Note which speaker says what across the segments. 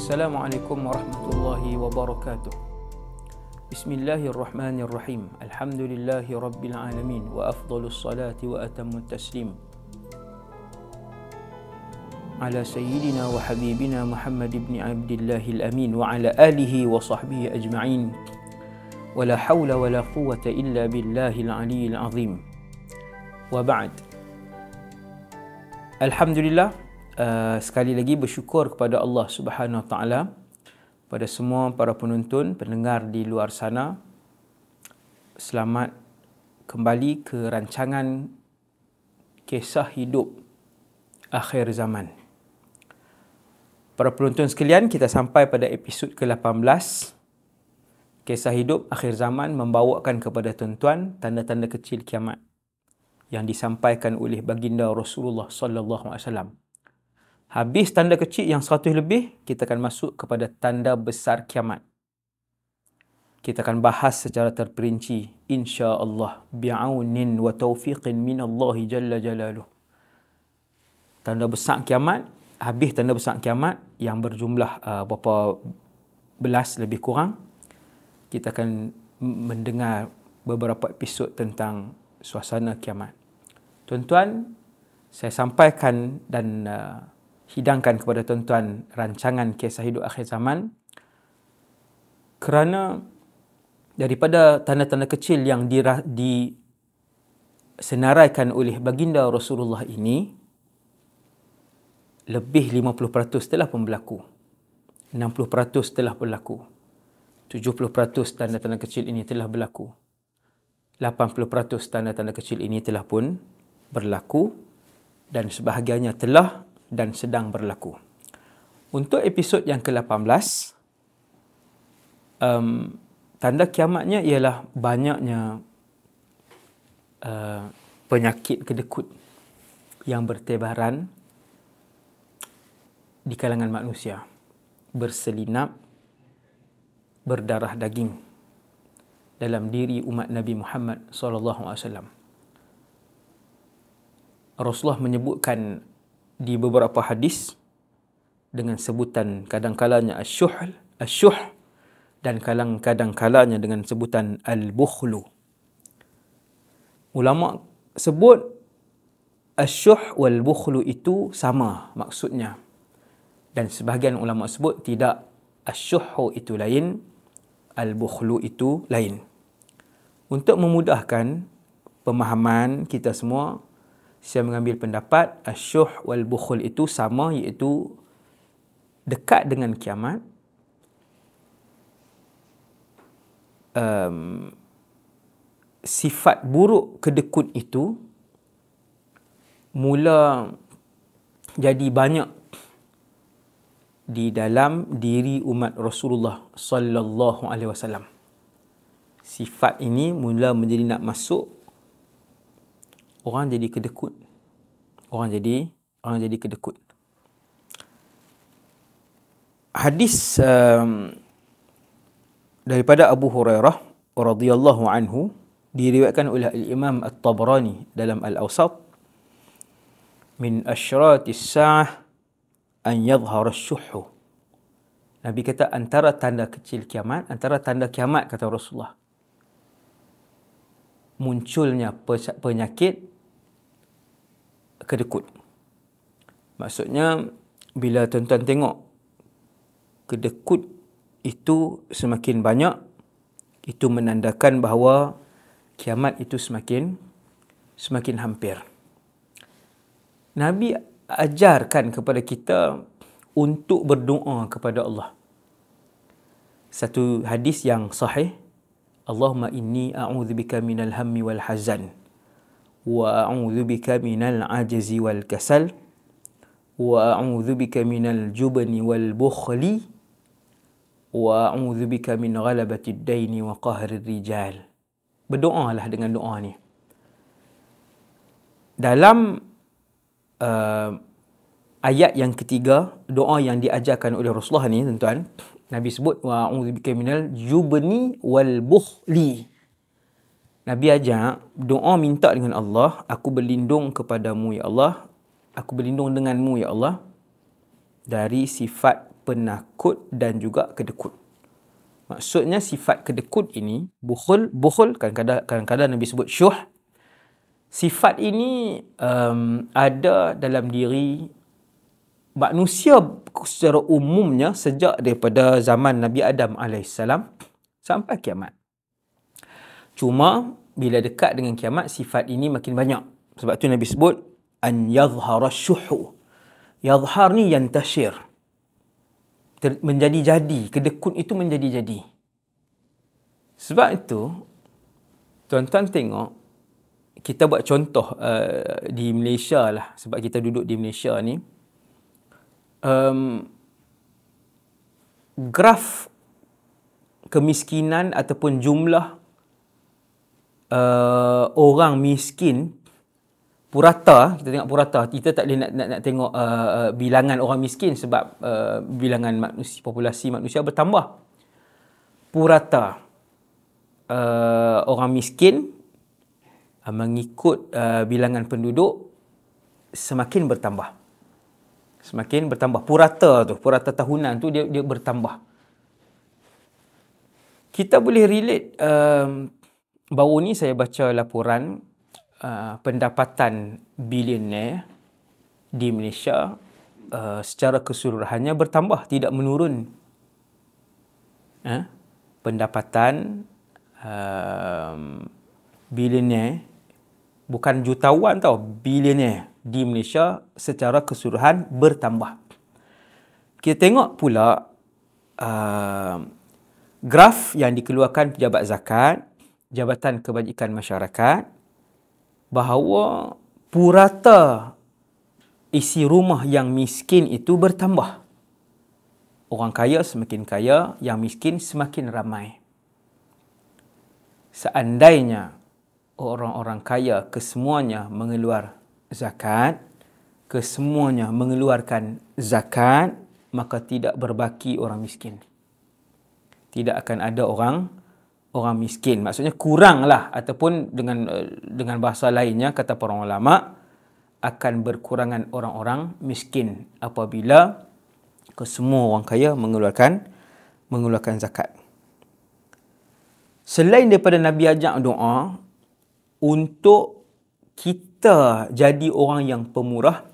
Speaker 1: Assalamualaikum warahmatullahi wabarakatuh. Bismillahirrahmanirrahim. Alhamdulillahi rabbil alamin wa afdhalus salati wa atammut taslim ala sayyidina wa habibina Muhammad ibn Abdillahil amin wa ala alihi wa sahbihi ajma'in. Wa la hawla wa la quwwata illa billahil aliyyil azim. Wa ba'd. Alhamdulillah, sekali lagi bersyukur kepada Allah Subhanahu Wa Taala, pada semua para penonton, pendengar di luar sana. Selamat kembali ke rancangan kisah hidup akhir zaman. Para penonton sekalian, kita sampai pada episod ke-18. Kisah hidup akhir zaman membawakan kepada tuan-tuan tanda-tanda kecil kiamat yang disampaikan oleh baginda Rasulullah sallallahu alaihi wasallam. Habis tanda kecil yang 100 lebih, kita akan masuk kepada tanda besar kiamat. Kita akan bahas secara terperinci, insya-Allah, bi'aunin wa taufiqin min Allah jalla jalaluh. Tanda besar kiamat, habis tanda besar kiamat yang berjumlah berapa belas lebih kurang. Kita akan mendengar beberapa episod tentang suasana kiamat. Tuan-tuan, saya sampaikan dan hidangkan kepada tuan-tuan rancangan kisah hidup akhir zaman kerana daripada tanda-tanda kecil yang disenaraikan oleh baginda Rasulullah ini, lebih 50% telah pun berlaku, 60% telah berlaku, 70% tanda-tanda kecil ini telah berlaku, 80% tanda-tanda kecil ini telah pun berlaku, dan sebahagiannya telah dan sedang berlaku. Untuk episod yang ke-18, tanda kiamatnya ialah banyaknya penyakit kedekut yang bertebaran di kalangan manusia, berselinap, berdarah daging dalam diri umat Nabi Muhammad SAW. Rasulullah menyebutkan di beberapa hadis dengan sebutan kadang-kalanya asyuh dan kadang-kalanya dengan sebutan al-bukhlu. Ulama sebut asyuh wal bukhlu itu sama maksudnya, dan sebahagian ulama sebut tidak, asyuh itu lain, al-bukhlu itu lain. Untuk memudahkan pemahaman kita semua, saya mengambil pendapat asyuh wal bukhul itu sama, iaitu dekat dengan kiamat. Sifat buruk kedekut itu mula jadi banyak di dalam diri umat Rasulullah sallallahu alaihi wasallam. Sifat ini mula menjadi nak masuk, orang jadi kedekut. Orang jadi kedekut. Hadis daripada Abu Hurairah radhiyallahu anhu diriwayatkan oleh Imam At-Tabrani dalam Al-Awsat, min asyratis sa'ah an yadhhara asy-syuhhu. Nabi kata antara tanda kecil kiamat, antara tanda kiamat, kata Rasulullah, munculnya penyakit kedekut. Maksudnya, bila tuan-tuan tengok kedekut itu semakin banyak, itu menandakan bahawa kiamat itu semakin hampir. Nabi ajarkan kepada kita untuk berdoa kepada Allah. Satu hadis yang sahih, Allahumma inni a'udzubika minal hammi wal hazan wa a'udzubika minal ajzi wal kasal wa a'udzubika minal jubni wal bukhli wa a'udzubika min ghalabatid daini wa qahrir rijal. Berdoalah dengan doa ni. Dalam ayat yang ketiga, doa yang diajarkan oleh Rasulullah ni, tuan-tuan, Nabi sebut wa a'udzubika minal jubni wal bukhli. Nabi ajak doa minta dengan Allah, aku berlindung kepadamu ya Allah, aku berlindung denganmu ya Allah dari sifat mengikut dan juga kedekut. Maksudnya sifat kedekut ini, bukhul kadang-kadang Nabi sebut syuh. Sifat ini ada dalam diri manusia secara umumnya sejak daripada zaman Nabi Adam AS sampai kiamat. Cuma bila dekat dengan kiamat, sifat ini makin banyak. Sebab tu Nabi sebut an yadhhara syuhu. Yadhhar ni yantashir. Menjadi-jadi. Kedekut itu menjadi-jadi. Sebab itu, tuan-tuan tengok, kita buat contoh di Malaysia lah. Sebab kita duduk di Malaysia ni. Graf kemiskinan ataupun jumlah orang miskin purata, kita tengok purata, kita tak boleh nak tengok bilangan orang miskin sebab bilangan populasi manusia bertambah. Purata orang miskin mengikut bilangan penduduk semakin bertambah. Semakin bertambah. Purata tahunan tu dia bertambah. Kita boleh relate, baru ni saya baca laporan pendapatan bilioner di Malaysia secara keseluruhannya bertambah, tidak menurun. Pendapatan bilioner, bukan jutawan tau, bilioner di Malaysia secara keseluruhan bertambah. Kita tengok pula graf yang dikeluarkan Pejabat Zakat, Jabatan Kebajikan Masyarakat, bahawa purata isi rumah yang miskin itu bertambah. Orang kaya semakin kaya, yang miskin semakin ramai. Seandainya orang-orang kaya kesemuanya mengeluarkan zakat, maka tidak berbaki orang miskin. Tidak akan ada orang miskin. Maksudnya kuranglah, ataupun dengan bahasa lainnya, kata para ulama, akan berkurangan orang-orang miskin apabila kesemua orang kaya mengeluarkan zakat. Selain daripada Nabi ajak doa untuk kita jadi orang yang pemurah,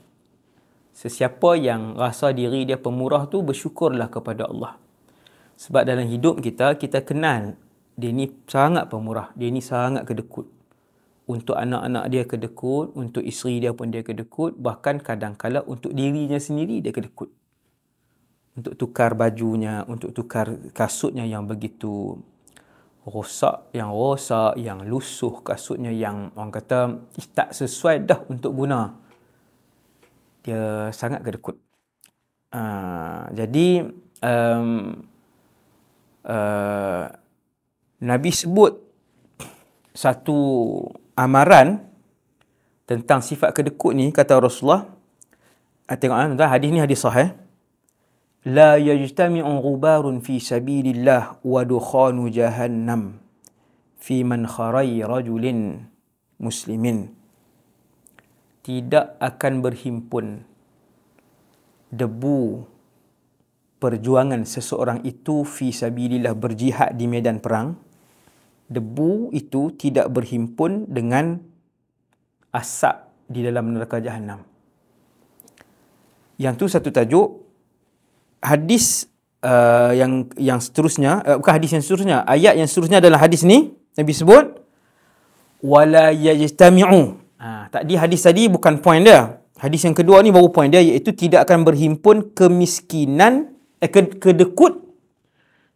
Speaker 1: sesiapa yang rasa diri dia pemurah tu bersyukurlah kepada Allah. Sebab dalam hidup kita kenal dia ni sangat pemurah, dia ni sangat kedekut. Untuk anak-anak dia kedekut, untuk isteri dia pun dia kedekut, bahkan kadang-kala untuk dirinya sendiri dia kedekut. Untuk tukar bajunya, untuk tukar kasutnya yang begitu rosak, yang lusuh, kasutnya yang orang kata tak sesuai dah untuk guna. Dia sangat kedekut. Jadi Nabi sebut satu amaran tentang sifat kedekut ni, kata Rasulullah. Tengok hadis ni hadis sahih. La yajtami'u ghubarun fi sabilillah wa dukhanu jahannam fi man kharai rajulin muslimin. Tidak akan berhimpun debu perjuangan seseorang itu fi sabilillah, berjihad di medan perang. Debu itu tidak berhimpun dengan asap di dalam neraka Jahannam. Yang tu satu tajuk. Hadis yang seterusnya, bukan hadis yang seterusnya, ayat yang seterusnya adalah hadis ni. Nabi sebut wala yajtami'u. Tadi hadis tadi bukan point dia. Hadis yang kedua ni baru point dia, iaitu tidak akan berhimpun kemiskinan, kedekut.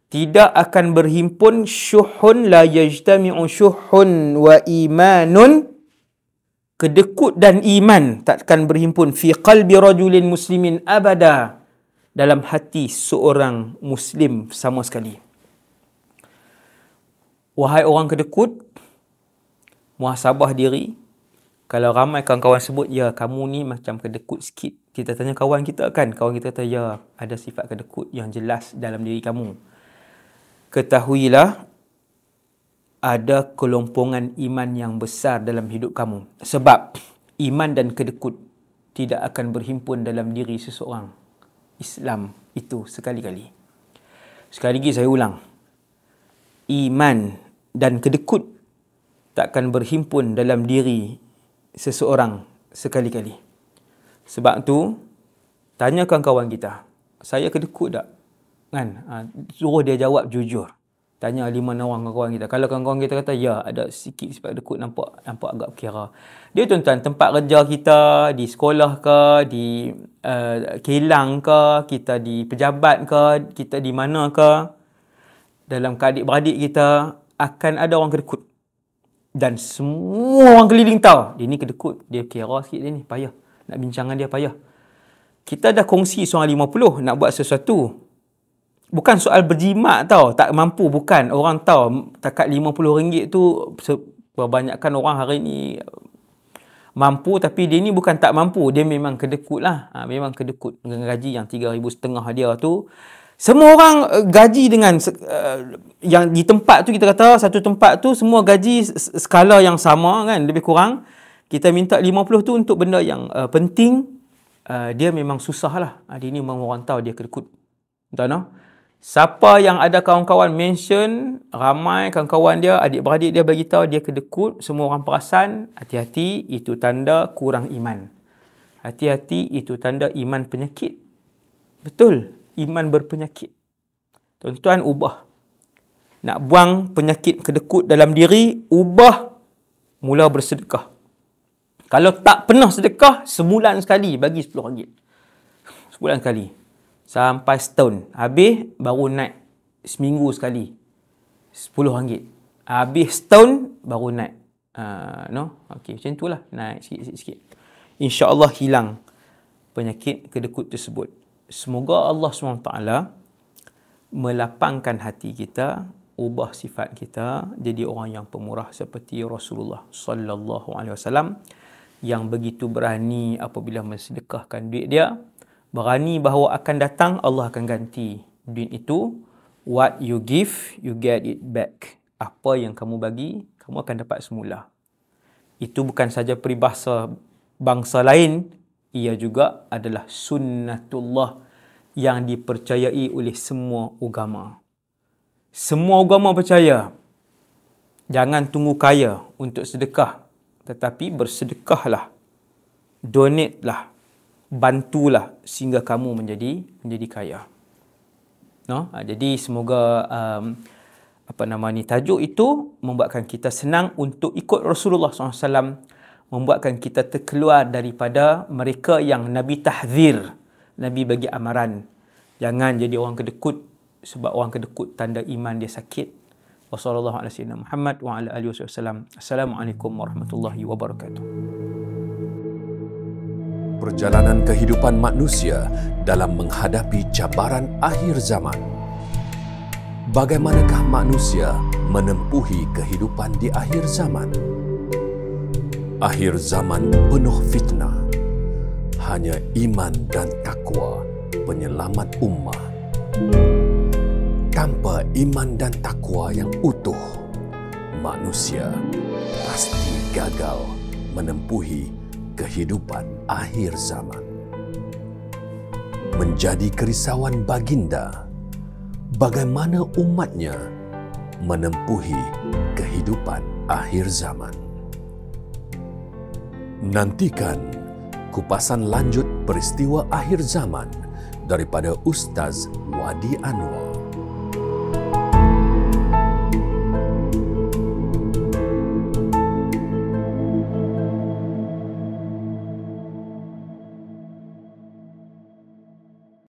Speaker 1: Tidak akan berhimpun syuhun, la yajtami'u syuhun wa imanun. Kedekut dan iman takkan berhimpun fi qalbi rajulin muslimin abada, dalam hati seorang muslim sama sekali. Wahai orang kedekut, muhasabah diri. Kalau ramai kawan-kawan sebut, ya kamu ni macam kedekut sikit, kita tanya kawan kita kan, kawan kita kata, ya ada sifat kedekut yang jelas dalam diri kamu. Ketahuilah ada kelompongan iman yang besar dalam hidup kamu. Sebab iman dan kedekut tidak akan berhimpun dalam diri seseorang Islam itu sekali-kali. Sekali lagi saya ulang. Iman dan kedekut takkan berhimpun dalam diri seseorang sekali-kali. Sebab tu, tanyakan kawan kita, saya kedekut tak? Kan? Suruh dia jawab jujur. Tanya 5 orang kawan kita. Kalau kawan kita kata, ya, ada sikit sifat kedekut, nampak agak kira. Dia tuan-tuan, tempat kerja kita, di sekolah ke, di kilang ke, kita di pejabat ke, kita di mana ke, dalam keadik-beradik kita, akan ada orang kedekut. Dan semua orang keliling tahu, dia ni kedekut, dia kira sikit dia ni, payah. Nak bincang dengan dia payah. Kita dah kongsi seorang 50 nak buat sesuatu. Bukan soal berjimat tau, tak mampu, bukan. Orang tahu takat RM50 tu, kebanyakan orang hari ni mampu, tapi dia ni bukan tak mampu, dia memang kedekut lah. Memang kedekut dengan gaji yang 3,500 dia tu. Semua orang gaji dengan yang di tempat tu, kita kata satu tempat tu semua gaji skala yang sama kan, lebih kurang. Kita minta 50 tu untuk benda yang penting, dia memang susah lah. Dia ni memang orang tahu dia kedekut. Tahu no? Siapa yang ada kawan-kawan mention, ramai kawan-kawan dia, adik-beradik dia bagi tahu dia kedekut, semua orang perasan, hati-hati, itu tanda kurang iman. Hati-hati, itu tanda iman penyakit. Betul. Iman berpenyakit. Tuan-tuan, ubah. Nak buang penyakit kedekut dalam diri, ubah, mula bersedekah. Kalau tak pernah sedekah, sebulan sekali bagi RM10. Sebulan sekali. Sampai setahun. Habis, baru naik seminggu sekali. RM10. Habis setahun, baru naik. No? Okey, macam itulah. Naik sikit-sikit. InsyaAllah hilang penyakit kedekut tersebut. Semoga Allah SWT melapangkan hati kita, ubah sifat kita jadi orang yang pemurah seperti Rasulullah sallallahu alaihi wasallam yang begitu berani apabila mensedekahkan duit dia, berani bahawa akan datang Allah akan ganti duit itu. What you give, you get it back. Apa yang kamu bagi, kamu akan dapat semula. Itu bukan saja peribahasa bangsa lain, ia juga adalah sunnatullah yang dipercayai oleh semua agama. Semua agama percaya. Jangan tunggu kaya untuk sedekah, tetapi bersedekahlah. Donate-lah. Bantulah sehingga kamu menjadi kaya. No? Jadi semoga tajuk itu membuatkan kita senang untuk ikut Rasulullah SAW, membuatkan kita terkeluar daripada mereka yang Nabi tahzir, Nabi bagi amaran. Jangan jadi orang kedekut, sebab orang kedekut tanda iman dia sakit. Wassalamualaikum warahmatullahi wabarakatuh.
Speaker 2: Perjalanan kehidupan manusia dalam menghadapi cabaran akhir zaman. Bagaimanakah manusia menempuhi kehidupan di akhir zaman? Akhir zaman penuh fitnah. Hanya iman dan takwa penyelamat ummah. Tanpa iman dan takwa yang utuh, manusia pasti gagal menempuhi kehidupan akhir zaman. Menjadi kerisauan baginda, bagaimana umatnya menempuhi kehidupan akhir zaman. Nantikan kupasan lanjut peristiwa akhir zaman daripada Ustaz Wadi Anwar.